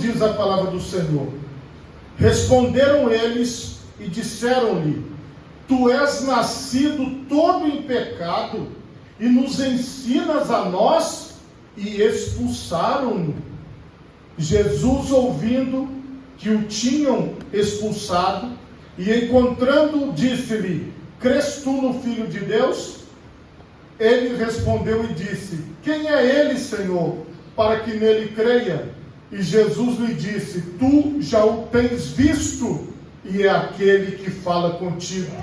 diz a palavra do Senhor: responderam eles e disseram-lhe: tu és nascido todo em pecado e nos ensinas a nós? E expulsaram-no. Jesus, ouvindo que o tinham expulsado e encontrando, disse-lhe: crês tu no Filho de Deus? Ele respondeu e disse: quem é ele, Senhor, para que nele creia? E Jesus lhe disse: tu já o tens visto, e é aquele que fala contigo.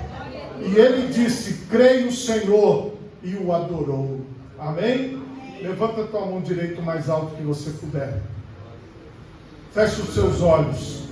E ele disse: creio, Senhor, e o adorou. Amém? Levanta a tua mão direita o mais alto que você puder. Feche os seus olhos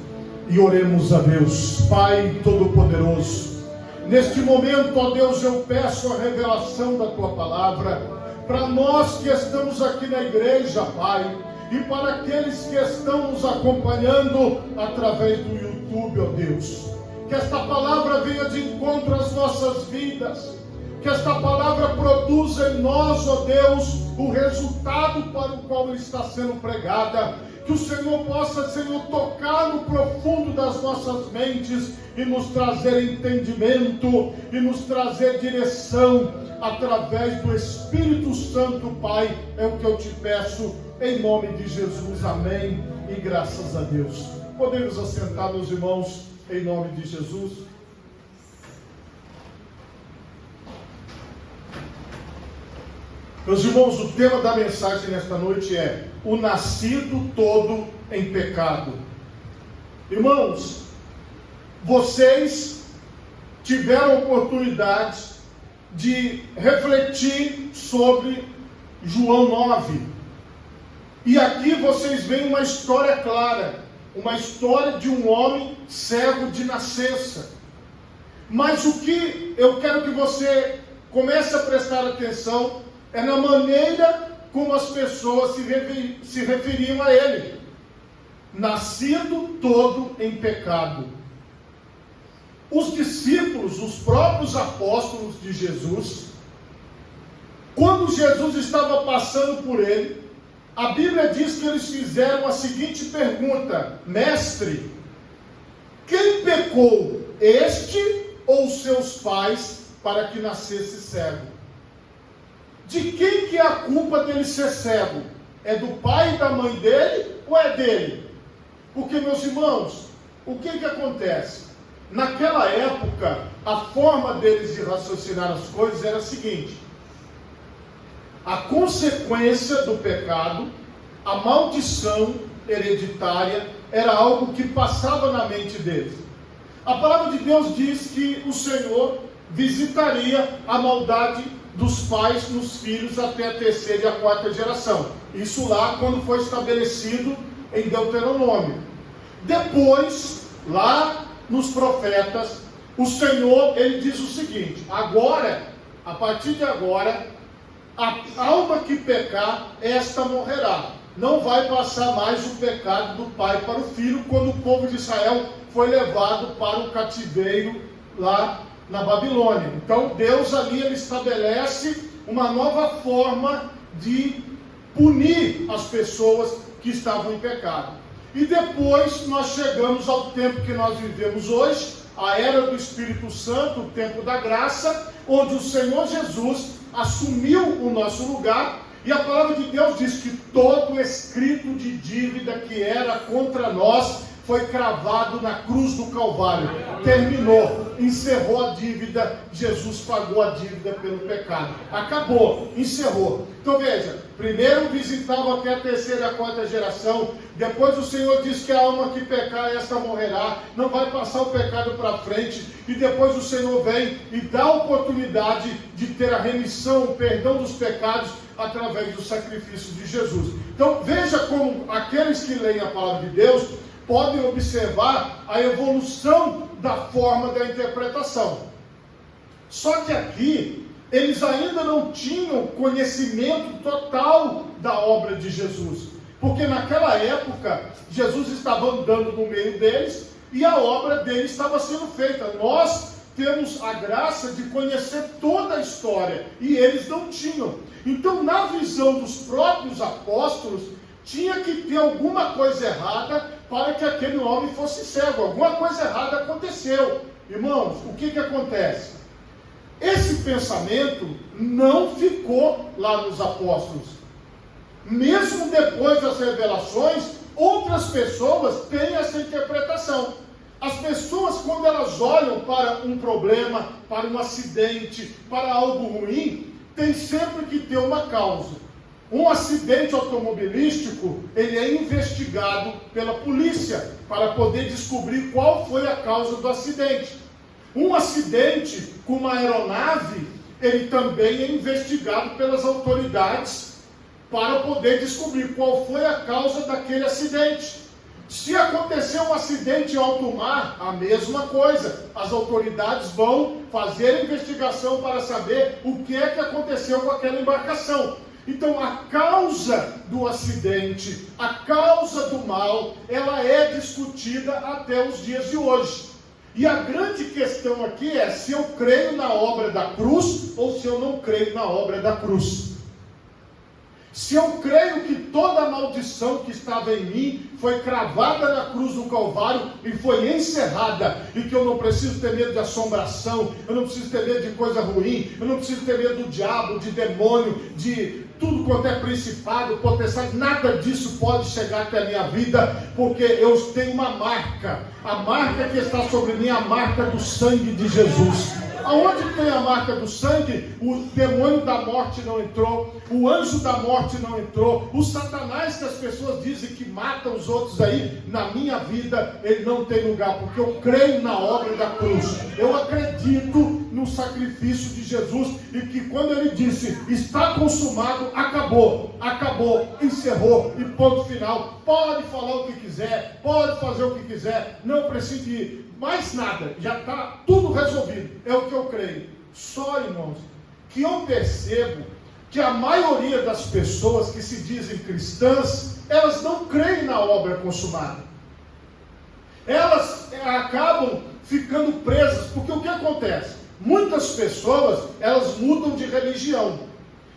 e oremos a Deus. Pai Todo-Poderoso, neste momento, ó Deus, eu peço a revelação da tua palavra para nós que estamos aqui na igreja, Pai, e para aqueles que estão nos acompanhando através do YouTube, ó Deus. Que esta palavra venha de encontro às nossas vidas, que esta palavra produza em nós, ó Deus, o resultado para o qual está sendo pregada. Que o Senhor possa, Senhor, tocar no profundo das nossas mentes e nos trazer entendimento e nos trazer direção através do Espírito Santo, Pai. É o que eu te peço em nome de Jesus. Amém e graças a Deus. Podemos assentar, meus irmãos, em nome de Jesus. Meus irmãos, o tema da mensagem nesta noite é: o nascido todo em pecado. Irmãos, vocês tiveram a oportunidade de refletir sobre João 9. E aqui vocês veem uma história clara, uma história de um homem cego de nascença. Mas o que eu quero que você comece a prestar atenção é na maneira como as pessoas se referiam a ele. Nascido todo em pecado. Os discípulos, os próprios apóstolos de Jesus, quando Jesus estava passando por ele, a Bíblia diz que eles fizeram a seguinte pergunta: mestre, quem pecou, este ou seus pais, para que nascesse cego? De quem que é a culpa dele ser cego? É do pai e da mãe dele ou é dele? Porque, meus irmãos, o que acontece? Naquela época, a forma deles de raciocinar as coisas era a seguinte: a consequência do pecado, a maldição hereditária, era algo que passava na mente deles. A palavra de Deus diz que o Senhor visitaria a maldade dos pais nos filhos até a terceira e a quarta geração. Isso lá quando foi estabelecido em Deuteronômio. Depois, lá nos profetas, o Senhor, ele diz o seguinte: agora, a partir de agora, a alma que pecar, esta morrerá. Não vai passar mais o pecado do pai para o filho, quando o povo de Israel foi levado para o cativeiro lá na Babilônia. Então Deus ali, ele estabelece uma nova forma de punir as pessoas que estavam em pecado. E depois nós chegamos ao tempo que nós vivemos hoje, a era do Espírito Santo, o tempo da graça, onde o Senhor Jesus assumiu o nosso lugar, e a palavra de Deus diz que todo escrito de dívida que era contra nós foi cravado na cruz do Calvário. Terminou, encerrou a dívida, Jesus pagou a dívida pelo pecado. Acabou, encerrou. Então veja, primeiro visitavam até a terceira e a quarta geração, depois o Senhor diz que a alma que pecar, esta morrerá, não vai passar o pecado para frente, e depois o Senhor vem e dá a oportunidade de ter a remissão, o perdão dos pecados, através do sacrifício de Jesus. Então veja como aqueles que leem a palavra de Deus podem observar a evolução da forma da interpretação. Só que aqui, eles ainda não tinham conhecimento total da obra de Jesus. Porque naquela época, Jesus estava andando no meio deles e a obra dele estava sendo feita. Nós temos a graça de conhecer toda a história e eles não tinham. Então, na visão dos próprios apóstolos, Tinha que ter alguma coisa errada para que aquele homem fosse cego. Alguma coisa errada aconteceu. Irmãos, o que acontece? Esse pensamento não ficou lá nos apóstolos. Mesmo depois das revelações, outras pessoas têm essa interpretação. As pessoas, quando elas olham para um problema, para um acidente, para algo ruim, tem sempre que ter uma causa. Um acidente automobilístico, ele é investigado pela polícia para poder descobrir qual foi a causa do acidente. Um acidente com uma aeronave, ele também é investigado pelas autoridades para poder descobrir qual foi a causa daquele acidente. Se acontecer um acidente em alto mar, a mesma coisa. As autoridades vão fazer a investigação para saber o que é que aconteceu com aquela embarcação. Então, a causa do acidente, a causa do mal, ela é discutida até os dias de hoje. E a grande questão aqui é se eu creio na obra da cruz ou se eu não creio na obra da cruz. Se eu creio que toda a maldição que estava em mim foi cravada na cruz do Calvário e foi encerrada, e que eu não preciso ter medo de assombração, eu não preciso ter medo de coisa ruim, eu não preciso ter medo do diabo, de demônio, de tudo quanto é principado, potestade, nada disso pode chegar até a minha vida, porque eu tenho uma marca. A marca que está sobre mim é a marca do sangue de Jesus. Aonde tem a marca do sangue, o demônio da morte não entrou, o anjo da morte não entrou, o Satanás que as pessoas dizem que mata os outros aí, na minha vida, ele não tem lugar, porque eu creio na obra da cruz. Eu acredito no sacrifício de Jesus, e que quando ele disse, está consumado, acabou, encerrou, e ponto final. Pode falar o que quiser, pode fazer o que quiser, não precisa de mais nada, já está tudo resolvido, é o que eu creio. Só, irmãos, que eu percebo que a maioria das pessoas que se dizem cristãs, elas não creem na obra consumada. Elas acabam ficando presas, porque o que acontece? Muitas pessoas, elas mudam de religião,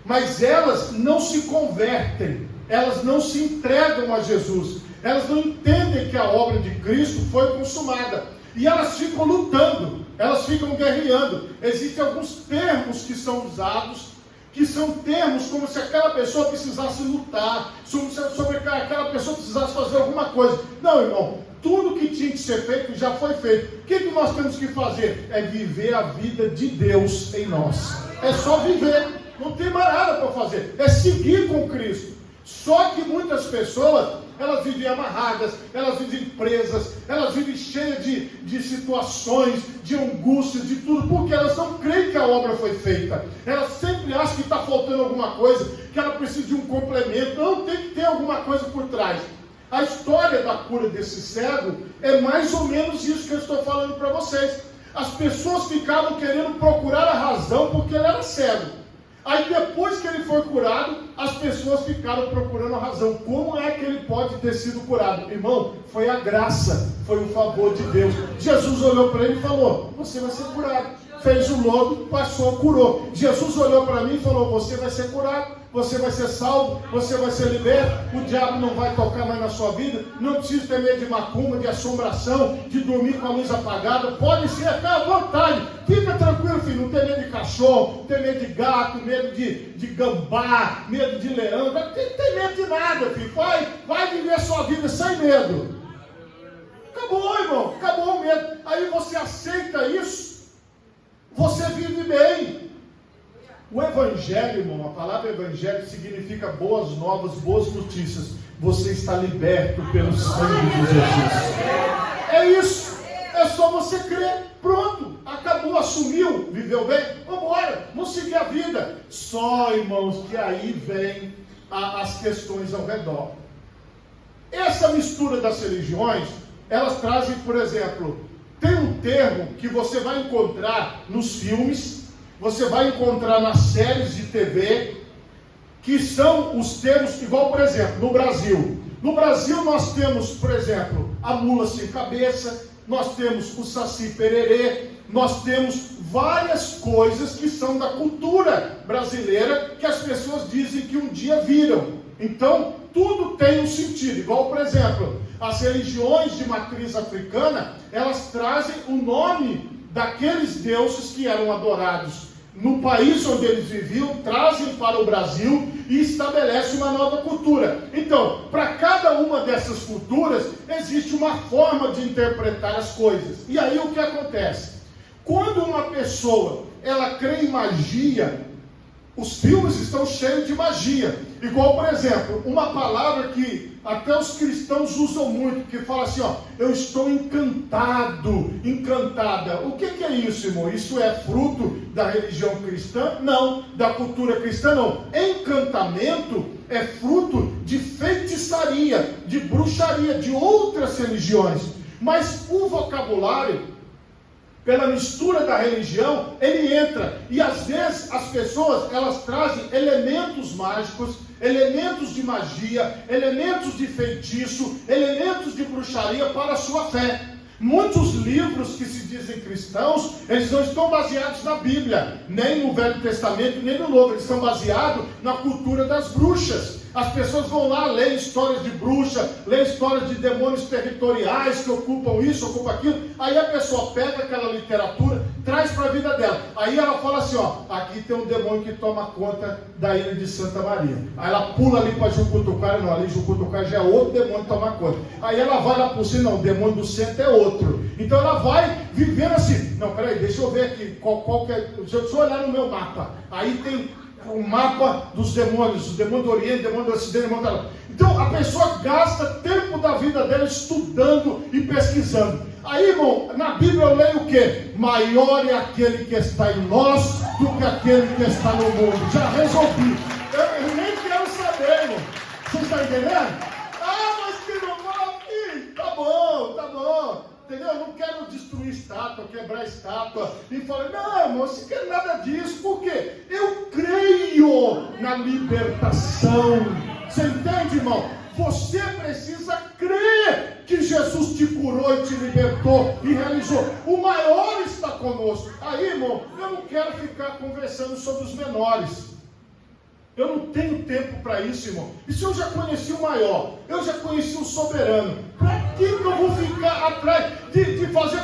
mas elas não se convertem, elas não se entregam a Jesus, elas não entendem que a obra de Cristo foi consumada. E elas ficam lutando, elas ficam guerreando. Existem alguns termos que são usados, que são termos como se aquela pessoa precisasse lutar, sobre aquela pessoa precisasse fazer alguma coisa. Não, irmão, tudo que tinha que ser feito já foi feito. O que nós temos que fazer? É viver a vida de Deus em nós. É só viver, não tem mais nada para fazer, é seguir com Cristo. Só que muitas pessoas, elas vivem amarradas, elas vivem presas, elas vivem cheias de situações, de angústias, de tudo, porque elas não creem que a obra foi feita. Elas sempre acham que está faltando alguma coisa, que ela precisa de um complemento. Não, tem que ter alguma coisa por trás. A história da cura desse cego é mais ou menos isso que eu estou falando para vocês. As pessoas ficavam querendo procurar a razão porque ele era cego. Aí depois que ele foi curado, as pessoas ficaram procurando a razão. Como é que ele pode ter sido curado? Irmão, foi a graça, foi o favor de Deus. Jesus olhou para ele e falou, você vai ser curado. Fez o lodo, passou, curou. Jesus olhou para mim e falou, você vai ser curado, você vai ser salvo, você vai ser liberto, o diabo não vai tocar mais na sua vida, não precisa ter medo de macumba, de assombração, de dormir com a luz apagada, pode ser até à vontade, fica tranquilo, filho, não tem medo de cachorro, não tem medo de gato, medo de gambá, medo de leão, não tem medo de nada, filho, vai viver a sua vida sem medo. Acabou, irmão, acabou o medo. Aí você aceita isso, você vive bem. O evangelho, irmão, a palavra evangelho significa boas novas, boas notícias. Você está liberto pelo sangue de Jesus. É isso. É só você crer. Pronto. Acabou, assumiu, viveu bem. Vamos embora. Vamos seguir a vida. Só, irmãos, que aí vem as questões ao redor. Essa mistura das religiões, elas trazem, por exemplo, tem um termo que você vai encontrar nos filmes, você vai encontrar nas séries de TV, que são os termos, igual, por exemplo, no Brasil. No Brasil nós temos, por exemplo, a mula sem cabeça, nós temos o saci pererê, nós temos várias coisas que são da cultura brasileira, que as pessoas dizem que um dia viram. Então, tudo tem um sentido. Igual, por exemplo, as religiões de matriz africana, elas trazem o nome daqueles deuses que eram adorados no país onde eles viviam, trazem para o Brasil e estabelecem uma nova cultura. Então, para cada uma dessas culturas, existe uma forma de interpretar as coisas. E aí o que acontece? Quando uma pessoa, ela crê em magia, os filmes estão cheios de magia. Igual, por exemplo, uma palavra que até os cristãos usam muito, que fala assim, ó, eu estou encantado, encantada. O que é isso, irmão? Isso é fruto da religião cristã? Não. Da cultura cristã? Não. Encantamento é fruto de feitiçaria, de bruxaria, de outras religiões. Mas o vocabulário, pela mistura da religião, ele entra. E às vezes as pessoas, elas trazem elementos mágicos, elementos de magia, elementos de feitiço, elementos de bruxaria para a sua fé. Muitos livros que se dizem cristãos, eles não estão baseados na Bíblia, nem no Velho Testamento, nem no Novo. Eles estão baseados na cultura das bruxas. As pessoas vão lá ler histórias de bruxa, ler histórias de demônios territoriais que ocupam isso, ocupam aquilo. Aí a pessoa pega aquela literatura, traz para a vida dela. Aí ela fala assim, ó, aqui tem um demônio que toma conta da ilha de Santa Maria. Aí ela pula ali para Jucutucara, não, ali Jucutucara já é outro demônio que toma conta. Aí ela vai lá para o centro, não, o demônio do centro é outro. Então ela vai vivendo assim, não, peraí, deixa eu ver aqui, qual que é, deixa eu olhar no meu mapa. Aí tem o mapa dos demônios, o demônio do Oriente, o demônio do Ocidente, o demônio da... Então a pessoa gasta tempo da vida dela estudando e pesquisando. Aí, irmão, na Bíblia eu leio o quê? Maior é aquele que está em nós do que aquele que está no mundo. Já resolvi. Eu nem quero saber, irmão. Vocês estão entendendo? Ah, mas que não fala aqui. Tá bom. Entendeu? Eu não quero destruir estátua, quebrar estátua. E falei, não, irmão, você quer nada disso. Por quê? Eu creio na libertação. Você entende, irmão? Você precisa crer que Jesus te curou e te libertou e realizou. O maior está conosco. Aí, irmão, eu não quero ficar conversando sobre os menores. Eu não tenho tempo para isso, irmão. E se eu já conheci o maior, eu já conheci o soberano, para que eu vou ficar atrás de fazer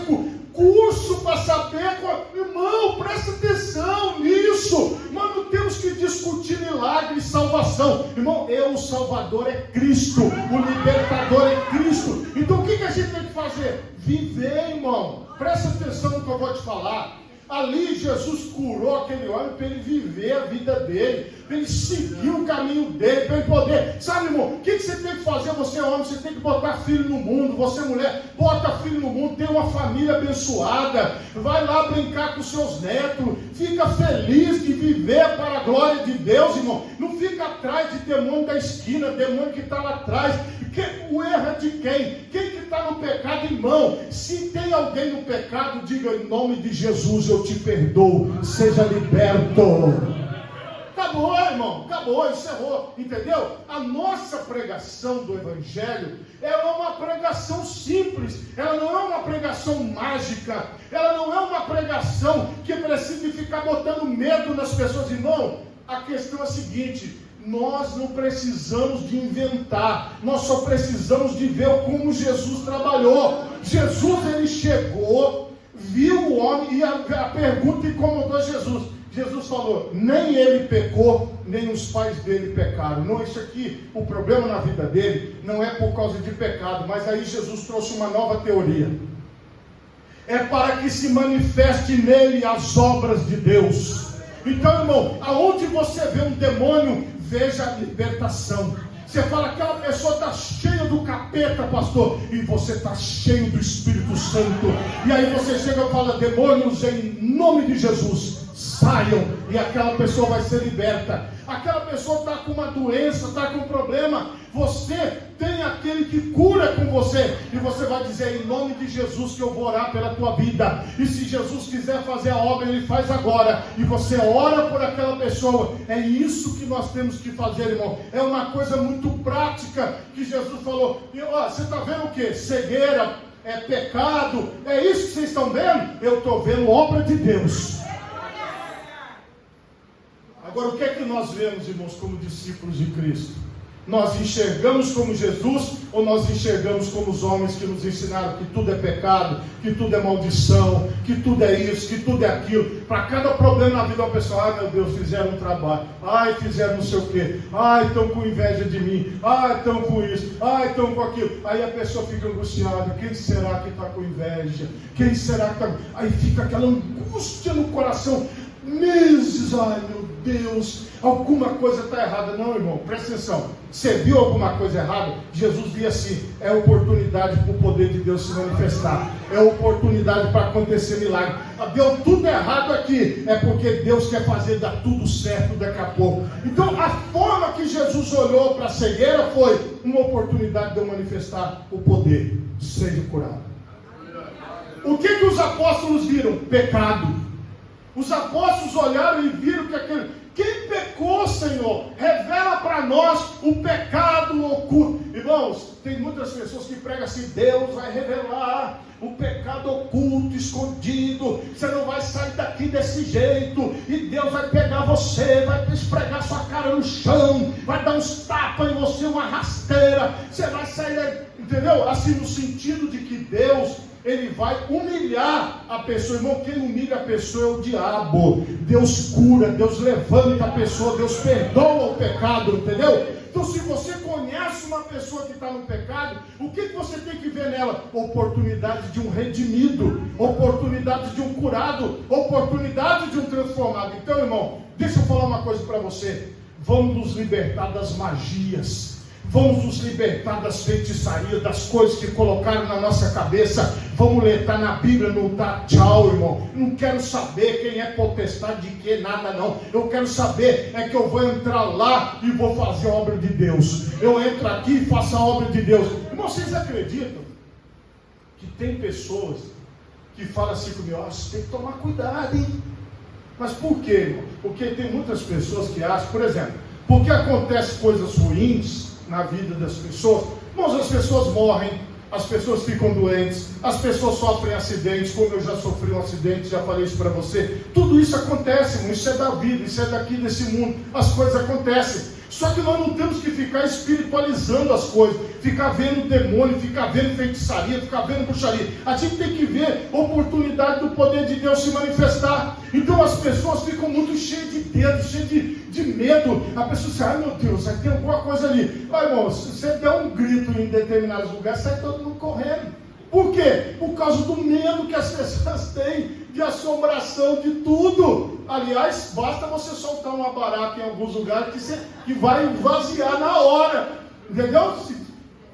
curso para saber? Irmão, presta atenção nisso. Nós não temos que discutir milagre e salvação. Irmão, o Salvador é Cristo, o libertador é Cristo. Então o que a gente tem que fazer? Viver, irmão. Presta atenção no que eu vou te falar. Ali Jesus curou aquele homem para ele viver a vida dele, para ele seguir o caminho dele, para ele poder. Sabe, irmão, o que você tem que fazer? Você é homem, você tem que botar filho no mundo. Você é mulher, bota filho no mundo, tem uma família abençoada. Vai lá brincar com seus netos, fica feliz de viver para a glória de Deus, irmão. Não fica atrás de demônio da esquina, demônio que está lá atrás. O erro é de quem? Quem que está no pecado, irmão? Se tem alguém no pecado, diga em nome de Jesus, eu te perdoo, seja liberto. Acabou, irmão, acabou, encerrou, entendeu? A nossa pregação do Evangelho, ela é uma pregação simples, ela não é uma pregação mágica, ela não é uma pregação que precisa de ficar botando medo nas pessoas, irmão. A questão é a seguinte: nós não precisamos de inventar, nós só precisamos de ver como Jesus trabalhou. Jesus, ele chegou, viu o homem, e a pergunta incomodou Jesus. Jesus falou, nem ele pecou, nem os pais dele pecaram. Não, isso aqui, o problema na vida dele, não é por causa de pecado, mas aí Jesus trouxe uma nova teoria. É para que se manifeste nele as obras de Deus. Então, irmão, aonde você vê um demônio, veja a libertação. Você fala, aquela pessoa está cheia do capeta, pastor, e você está cheio do Espírito Santo. E aí você chega e fala, demônios, em nome de Jesus, saiam, e aquela pessoa vai ser liberta. Aquela pessoa está com uma doença, está com um problema, você tem aquele que cura com você, e você vai dizer, em nome de Jesus, que eu vou orar pela tua vida. E se Jesus quiser fazer a obra, ele faz agora, e você ora por aquela pessoa. É isso que nós temos que fazer, irmão. É uma coisa muito prática que Jesus falou. E ó, você está vendo o que? Cegueira, é pecado, é isso que vocês estão vendo? Eu estou vendo obra de Deus. Agora, o que é que nós vemos, irmãos, como discípulos de Cristo? Nós enxergamos como Jesus ou nós enxergamos como os homens que nos ensinaram que tudo é pecado, que tudo é maldição, que tudo é isso, que tudo é aquilo. Para cada problema na vida da pessoa, ai meu Deus, fizeram um trabalho, ai fizeram não sei o quê, ai estão com inveja de mim, ai estão com isso, ai estão com aquilo. Aí a pessoa fica angustiada, quem será que está com inveja? Quem será que está... Aí fica aquela angústia no coração, meses, ai meu Deus, alguma coisa está errada. Não, irmão, presta atenção. Você viu alguma coisa errada? Jesus via assim, é oportunidade para o poder de Deus se manifestar, é oportunidade para acontecer milagre. Deu tudo errado aqui, é porque Deus quer fazer dar tudo certo daqui a pouco. Então a forma que Jesus olhou para a cegueira foi uma oportunidade de eu manifestar o poder, seja curado. O que os apóstolos viram? Pecado. Os apóstolos olharam e viram que aquele... Quem pecou, Senhor? Revela para nós o pecado oculto. Irmãos, tem muitas pessoas que pregam assim, Deus vai revelar o pecado oculto, escondido. Você não vai sair daqui desse jeito. E Deus vai pegar você, vai esfregar sua cara no chão, vai dar uns tapas em você, uma rasteira. Você vai sair, entendeu? Assim, no sentido de que Deus... Ele vai humilhar a pessoa. Irmão, quem humilha a pessoa é o diabo. Deus cura, Deus levanta a pessoa, Deus perdoa o pecado, entendeu? Então se você conhece uma pessoa que está no pecado, o que você tem que ver nela? Oportunidade de um redimido, oportunidade de um curado, oportunidade de um transformado. Então, irmão, deixa eu falar uma coisa para você. Vamos nos libertar das magias. Vamos nos libertar das feitiçarias, das coisas que colocaram na nossa cabeça. Vamos ler, está na Bíblia, não está? Tchau, irmão. Não quero saber quem é potestade de que, nada não. Eu quero saber é que eu vou entrar lá e vou fazer a obra de Deus. Eu entro aqui e faço a obra de Deus. Irmão, vocês acreditam que tem pessoas que falam assim comigo, você tem que tomar cuidado, hein? Mas por quê, irmão? Porque tem muitas pessoas que acham, por exemplo, porque acontecem coisas ruins na vida das pessoas, irmãos, as pessoas morrem, as pessoas ficam doentes, as pessoas sofrem acidentes, como eu já sofri um acidente, já falei isso para você. Tudo isso acontece, irmão, isso é da vida, isso é daqui desse mundo, as coisas acontecem. Só que nós não temos que ficar espiritualizando as coisas, ficar vendo demônio, ficar vendo feitiçaria, ficar vendo bruxaria. A gente tem que ver oportunidade do poder de Deus se manifestar. Então as pessoas ficam muito cheias de dedo, cheias de medo. A pessoa diz, ai meu Deus, vai ter alguma coisa ali. Ai, irmão, se você der um grito em determinados lugares, sai todo mundo correndo. Por quê? Por causa do medo que as pessoas têm, de assombração, de tudo. Aliás, basta você soltar uma barata em alguns lugares que vai vaziar na hora. Entendeu?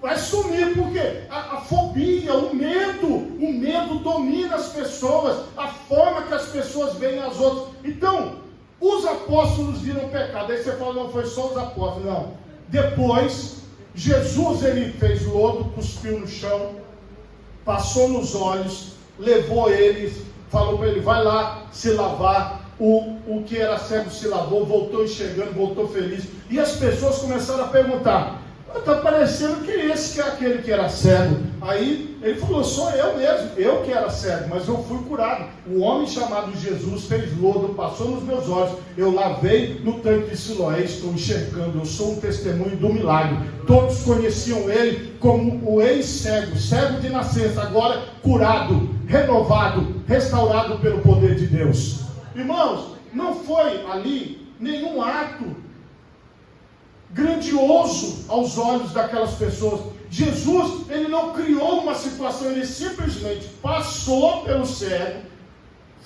Vai sumir, porque a fobia, o medo domina as pessoas, a forma que as pessoas veem as outras. Então, os apóstolos viram pecado. Aí você fala, não foi só os apóstolos, não. Depois, Jesus, ele fez lodo, cuspiu no chão, passou nos olhos, levou eles, falou para ele, vai lá se lavar. O que era cego se lavou, voltou enxergando, voltou feliz. E as pessoas começaram a perguntar, está parecendo que esse que é aquele que era cego. Aí ele falou, sou eu mesmo, eu que era cego, mas eu fui curado. O homem chamado Jesus fez lodo, passou nos meus olhos, eu lavei no tanque de Siloé, estou enxergando, eu sou um testemunho do milagre. Todos conheciam ele como o ex-cego, cego de nascença, agora curado, renovado, restaurado pelo poder de Deus. Irmãos, não foi ali nenhum ato grandioso aos olhos daquelas pessoas. Jesus, ele não criou uma situação, ele simplesmente passou pelo cego,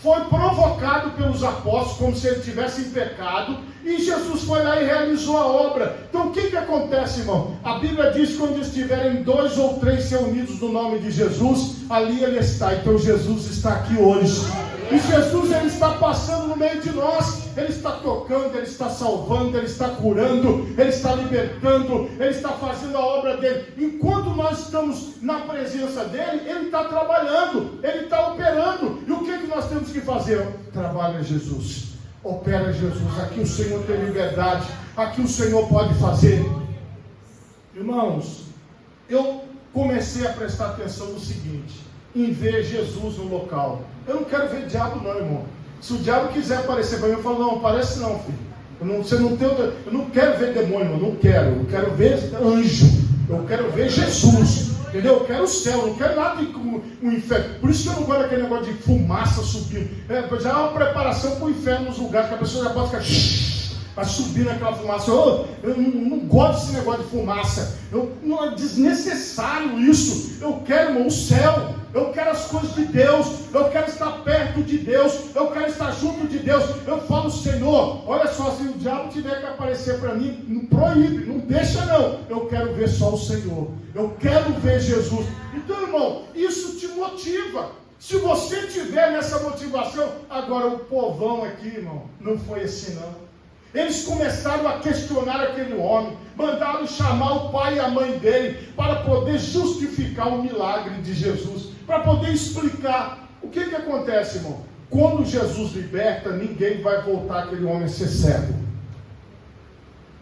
foi provocado pelos apóstolos, como se ele tivesse em pecado, e Jesus foi lá e realizou a obra. Então o que acontece, irmão? A Bíblia diz que onde estiverem 2 ou 3 reunidos no nome de Jesus, ali ele está. Então Jesus está aqui hoje. E Jesus, ele está passando no meio de nós, ele está tocando, ele está salvando, ele está curando, ele está libertando, ele está fazendo a obra dele. Enquanto nós estamos na presença dele, ele está trabalhando, ele está operando. E o que nós temos que fazer? Trabalha Jesus, opera Jesus. Aqui o Senhor tem liberdade, aqui o Senhor pode fazer. Irmãos, eu comecei a prestar atenção no seguinte, em ver Jesus no local. Eu não quero ver diabo não, irmão. Se o diabo quiser aparecer para mim, eu falo, não aparece não, filho. Eu não quero ver demônio, eu quero ver anjo, eu quero ver Jesus, entendeu? Eu quero o céu, eu não quero nada com o inferno. Por isso que eu não gosto daquele negócio de fumaça subindo. Já é uma preparação para o inferno nos lugares, que a pessoa já pode ficar vai subir naquela fumaça. Eu não gosto desse negócio de fumaça. Não é desnecessário isso. Eu quero, irmão, o céu. Eu quero as coisas de Deus. Eu quero estar perto de Deus. Eu quero estar junto de Deus. Eu falo, Senhor, olha só, se o diabo tiver que aparecer para mim, não proíbe, não deixa não. Eu quero ver só o Senhor. Eu quero ver Jesus. Então, irmão, isso te motiva. Se você tiver nessa motivação, agora o povão aqui, irmão, não foi assim não. Eles começaram a questionar aquele homem, mandaram chamar o pai e a mãe dele para poder justificar o milagre de Jesus, para poder explicar. O que acontece, irmão? Quando Jesus liberta, ninguém vai voltar aquele homem a ser cego.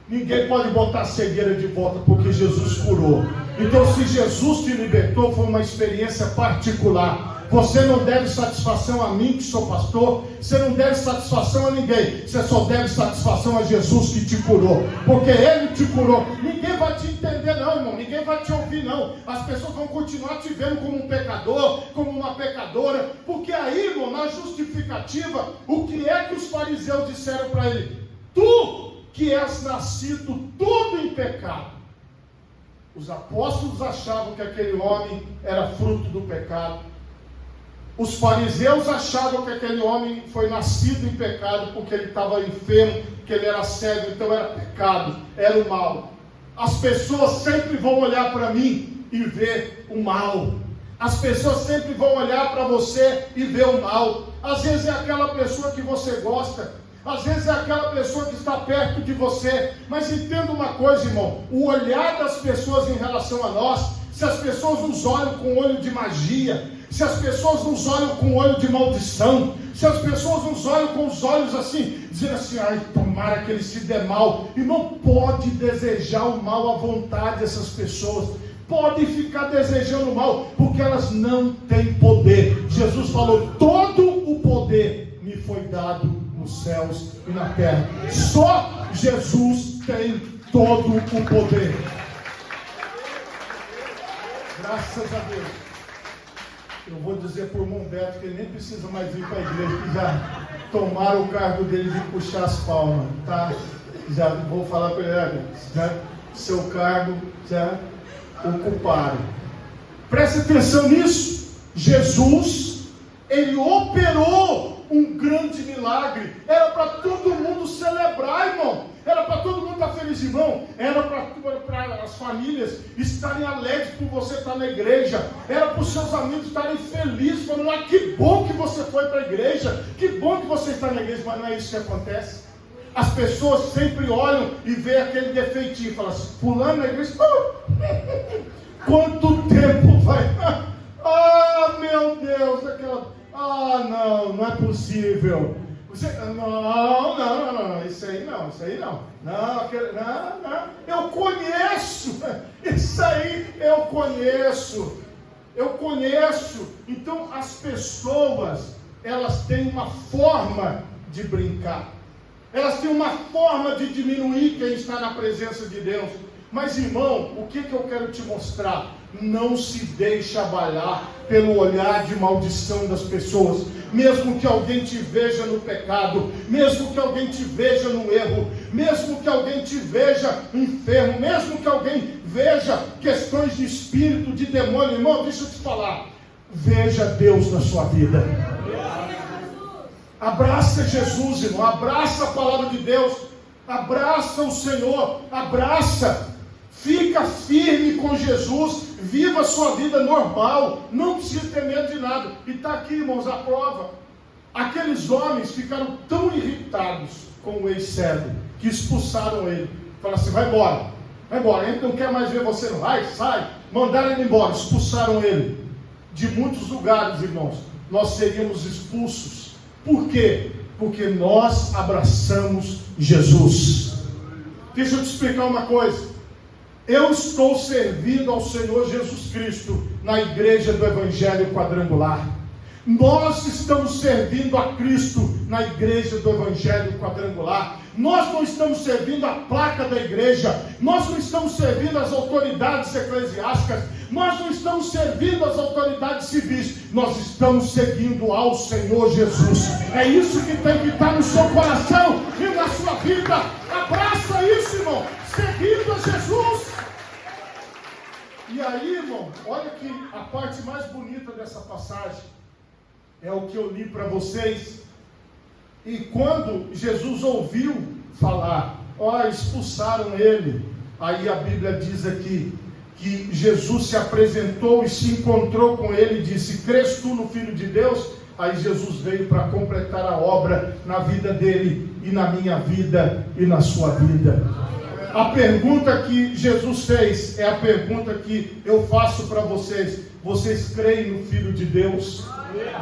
Ninguém pode botar a cegueira de volta, porque Jesus curou. Então, se Jesus te libertou, foi uma experiência particular. Você não deve satisfação a mim, que sou pastor. Você não deve satisfação a ninguém. Você só deve satisfação a Jesus, que te curou. Porque Ele te curou. Ninguém vai te entender não, irmão. Ninguém vai te ouvir não. As pessoas vão continuar te vendo como um pecador, como uma pecadora. Porque aí, irmão, na justificativa, o que é que os fariseus disseram para ele? Tu que és nascido todo em pecado. Os apóstolos achavam que aquele homem era fruto do pecado. Os fariseus achavam que aquele homem foi nascido em pecado porque ele estava enfermo, que ele era cego, então era pecado, era o mal. As pessoas sempre vão olhar para mim e ver o mal. As pessoas sempre vão olhar para você e ver o mal. Às vezes é aquela pessoa que você gosta, às vezes é aquela pessoa que está perto de você. Mas entenda uma coisa, irmão, o olhar das pessoas em relação a nós, se as pessoas nos olham com olho de magia, se as pessoas nos olham com olho de maldição, se as pessoas nos olham com os olhos assim, dizendo assim, ai, tomara que ele se dê mal, e não pode desejar o mal à vontade dessas pessoas, pode ficar desejando o mal, porque elas não têm poder. Jesus falou, todo o poder me foi dado nos céus e na terra. Só Jesus tem todo o poder. Graças a Deus. Eu vou dizer por irmão Beto que ele nem precisa mais ir para a igreja, que já tomaram o cargo dele de puxar as palmas, tá? Já vou falar para ele, já seu cargo já ocuparam. Preste atenção nisso. Jesus, ele operou um grande milagre. Era para todo mundo celebrar, irmão. Era para todo mundo estar feliz, irmão. Era para as famílias estarem alegres por você estar na igreja. Era para os seus amigos estarem felizes, falando, ah, que bom que você foi para a igreja. Que bom que você está na igreja. Mas não é isso que acontece. As pessoas sempre olham e veem aquele defeitinho. Falam assim, fulano na igreja, quanto tempo vai? Ah, meu Deus, aquela... Ah, não é possível. Não, isso aí não. Não, eu conheço, isso aí eu conheço. Então as pessoas, elas têm uma forma de brincar, elas têm uma forma de diminuir quem está na presença de Deus. Mas irmão, o que eu quero te mostrar? Não se deixe abalar pelo olhar de maldição das pessoas. Mesmo que alguém te veja no pecado, mesmo que alguém te veja no erro, mesmo que alguém te veja enfermo, mesmo que alguém veja questões de espírito, de demônio, irmão, deixa eu te falar, veja Deus na sua vida. Abraça Jesus, irmão, abraça a palavra de Deus, abraça o Senhor, abraça. Fica firme com Jesus, viva a sua vida normal, não precisa ter medo de nada. E está aqui, irmãos, a prova. Aqueles homens ficaram tão irritados com o ex-servo, que expulsaram ele. Falaram assim, vai embora, a gente não quer mais ver você, não vai, sai. Mandaram ele embora, expulsaram ele. De muitos lugares, irmãos, nós seríamos expulsos. Por quê? Porque nós abraçamos Jesus. Deixa eu te explicar uma coisa. Eu estou servindo ao Senhor Jesus Cristo na igreja do Evangelho Quadrangular. Nós estamos servindo a Cristo na igreja do Evangelho Quadrangular. Nós não estamos servindo a placa da igreja, nós não estamos servindo as autoridades eclesiásticas, nós não estamos servindo as autoridades civis, nós estamos seguindo ao Senhor Jesus. É isso que tem que estar no seu coração e na sua vida. Abraça isso, irmão, seguindo a Jesus. E aí, irmão, olha que a parte mais bonita dessa passagem é o que eu li para vocês. E quando Jesus ouviu falar, expulsaram ele, aí a Bíblia diz aqui que Jesus se apresentou e se encontrou com ele e disse: crês tu no Filho de Deus? Aí Jesus veio para completar a obra na vida dele e na minha vida e na sua vida. A pergunta que Jesus fez é a pergunta que eu faço para vocês: vocês creem no Filho de Deus?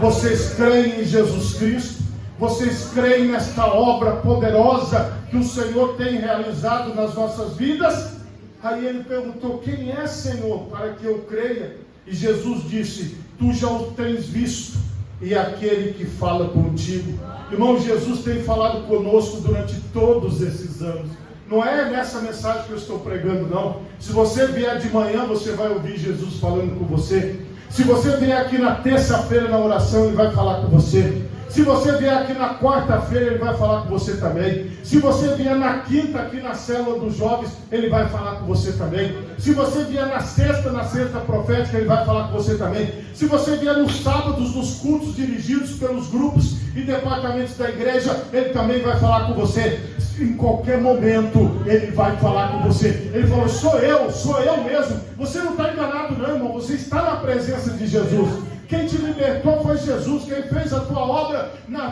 Vocês creem em Jesus Cristo? Vocês creem nesta obra poderosa que o Senhor tem realizado nas nossas vidas? Aí ele perguntou: quem é, Senhor, para que eu creia? E Jesus disse: tu já o tens visto, e aquele que fala contigo. Irmão, Jesus tem falado conosco durante todos esses anos. Não é nessa mensagem que eu estou pregando, não. Se você vier de manhã, você vai ouvir Jesus falando com você. Se você vier aqui na terça-feira na oração, Ele vai falar com você. Se você vier aqui na quarta-feira, Ele vai falar com você também. Se você vier na quinta aqui na célula dos jovens, Ele vai falar com você também. Se você vier na sexta profética, Ele vai falar com você também. Se você vier nos sábados, nos cultos dirigidos pelos grupos e departamentos da igreja, Ele também vai falar com você. Em qualquer momento, Ele vai falar com você. Ele falou: sou eu mesmo. Você não está enganado não, irmão. Você está na presença de Jesus. Quem te libertou foi Jesus. Quem fez a tua obra na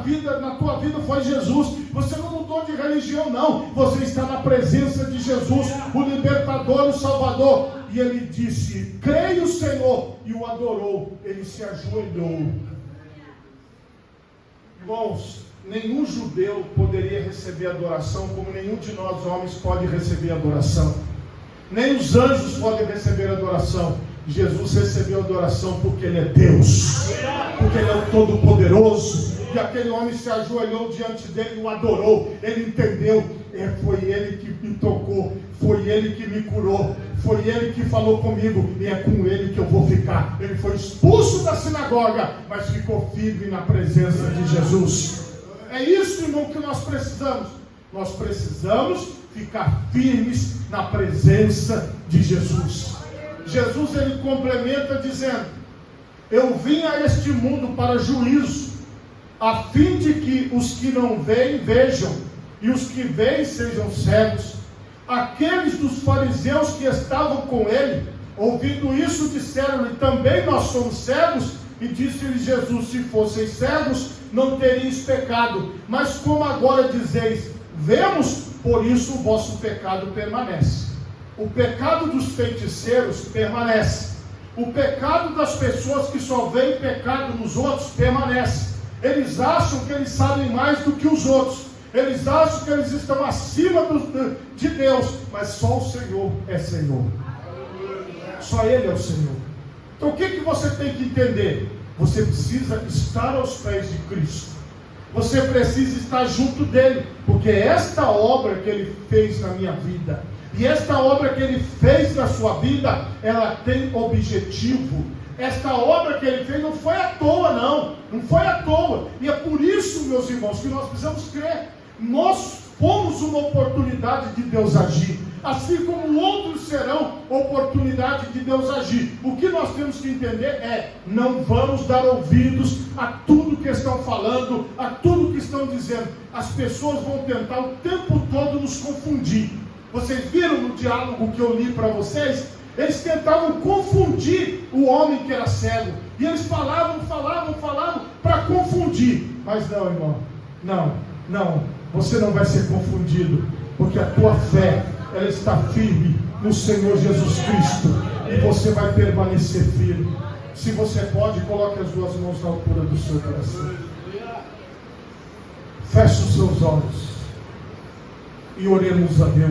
tua vida foi Jesus. Você não mudou de religião, não. Você está na presença de Jesus, o libertador, o salvador. E ele disse: creia o Senhor, e o adorou. Ele se ajoelhou. Irmãos, nenhum judeu poderia receber adoração como nenhum de nós homens pode receber adoração. Nem os anjos podem receber adoração. Jesus recebeu adoração porque Ele é Deus, porque Ele é o Todo-Poderoso. E aquele homem se ajoelhou diante dele e o adorou. Ele entendeu: foi Ele que me tocou, foi Ele que me curou, foi Ele que falou comigo, e é com Ele que eu vou ficar. Ele foi expulso da sinagoga, mas ficou firme na presença de Jesus. É isso, irmão, que nós precisamos. Nós precisamos ficar firmes na presença de Jesus. Jesus, ele complementa dizendo: eu vim a este mundo para juízo, a fim de que os que não veem vejam, e os que veem sejam cegos. Aqueles dos fariseus que estavam com ele, ouvindo isso, disseram-lhe: também nós somos cegos? E disse-lhe Jesus: se fosseis cegos, não teríeis pecado, mas como agora dizeis: vemos, por isso o vosso pecado permanece. O pecado dos feiticeiros permanece. O pecado das pessoas que só veem pecado nos outros permanece. Eles acham que eles sabem mais do que os outros. Eles acham que eles estão acima de Deus. Mas só o Senhor é Senhor. Só Ele é o Senhor. Então o que você tem que entender? Você precisa estar aos pés de Cristo. Você precisa estar junto dele. Porque esta obra que Ele fez na minha vida, e esta obra que Ele fez na sua vida, ela tem objetivo. Esta obra que Ele fez não foi à toa, não. Não foi à toa. E é por isso, meus irmãos, que nós precisamos crer. Nós fomos uma oportunidade de Deus agir. Assim como outros serão oportunidade de Deus agir. O que nós temos que entender é: não vamos dar ouvidos a tudo que estão falando, a tudo que estão dizendo. As pessoas vão tentar o tempo todo nos confundir. Vocês viram no diálogo que eu li para vocês? Eles tentavam confundir o homem que era cego. E eles falavam para confundir. Mas não, irmão, não. Você não vai ser confundido. Porque a tua fé, ela está firme no Senhor Jesus Cristo. E você vai permanecer firme. Se você pode, coloque as duas mãos na altura do seu coração. Feche os seus olhos. E oremos a Deus.